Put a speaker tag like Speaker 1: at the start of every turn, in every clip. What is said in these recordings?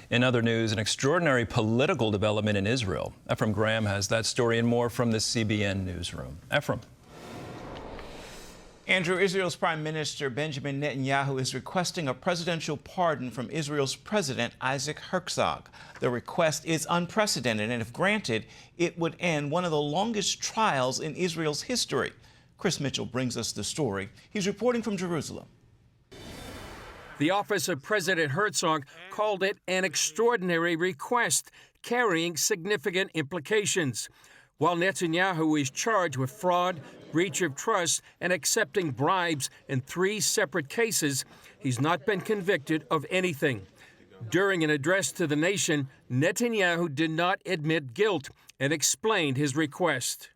Speaker 1: In other news, an extraordinary political development in Israel. Ephraim Graham has that story and more from the CBN newsroom. Ephraim.
Speaker 2: Andrew, Israel's Prime Minister Benjamin Netanyahu is requesting a presidential pardon from Israel's President Isaac Herzog. The request is unprecedented, and if granted, it would end one of the longest trials in Israel's history. Chris Mitchell brings us the story. He's reporting from Jerusalem.
Speaker 3: The office of President Herzog called it an extraordinary request, carrying significant implications. While Netanyahu is charged with fraud, breach of trust, and accepting bribes in 3 separate cases, he's not been convicted of anything. During an address to the nation, Netanyahu did not admit guilt and explained his request.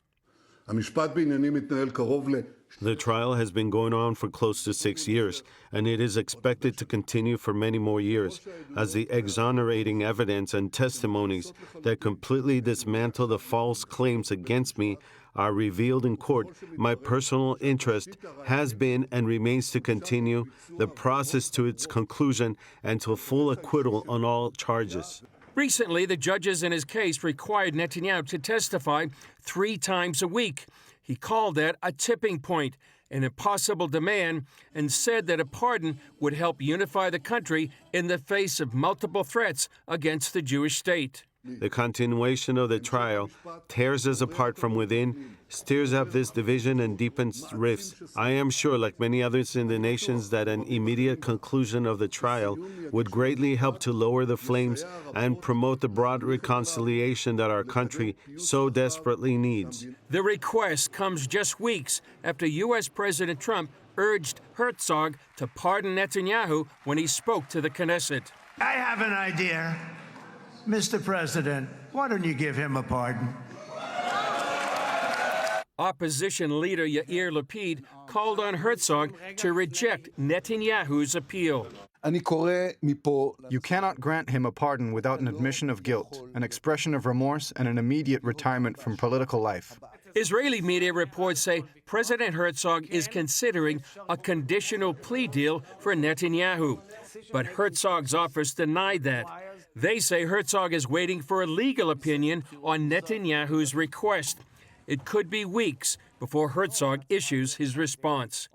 Speaker 4: The trial has been going on for close to 6 years, and it is expected to continue for many more years, as the exonerating evidence and testimonies that completely dismantle the false claims against me are revealed in court. My personal interest has been and remains to continue the process to its conclusion and to full acquittal on all charges.
Speaker 3: Recently, the judges in his case required Netanyahu to testify 3 times a week. He called that a tipping point, an impossible demand, and said that a pardon would help unify the country in the face of multiple threats against the Jewish state.
Speaker 4: The continuation of the trial tears us apart from within, stirs up this division, and deepens rifts. I am sure, like many others in the nations, that an immediate conclusion of the trial would greatly help to lower the flames and promote the broad reconciliation that our country so desperately needs.
Speaker 3: The request comes just weeks after U.S. President Trump urged Herzog to pardon Netanyahu when he spoke to the Knesset.
Speaker 5: I have an idea. Mr. President, why don't you give him a pardon?
Speaker 3: Opposition leader Yair Lapid called on Herzog to reject Netanyahu's appeal.
Speaker 6: You cannot grant him a pardon without an admission of guilt, an expression of remorse, and an immediate retirement from political life.
Speaker 3: Israeli media reports say President Herzog is considering a conditional plea deal for Netanyahu. But Herzog's office denied that. They say Herzog is waiting for a legal opinion on Netanyahu's request. It could be weeks before Herzog issues his response.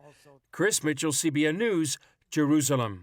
Speaker 3: Chris Mitchell, CBN News, Jerusalem.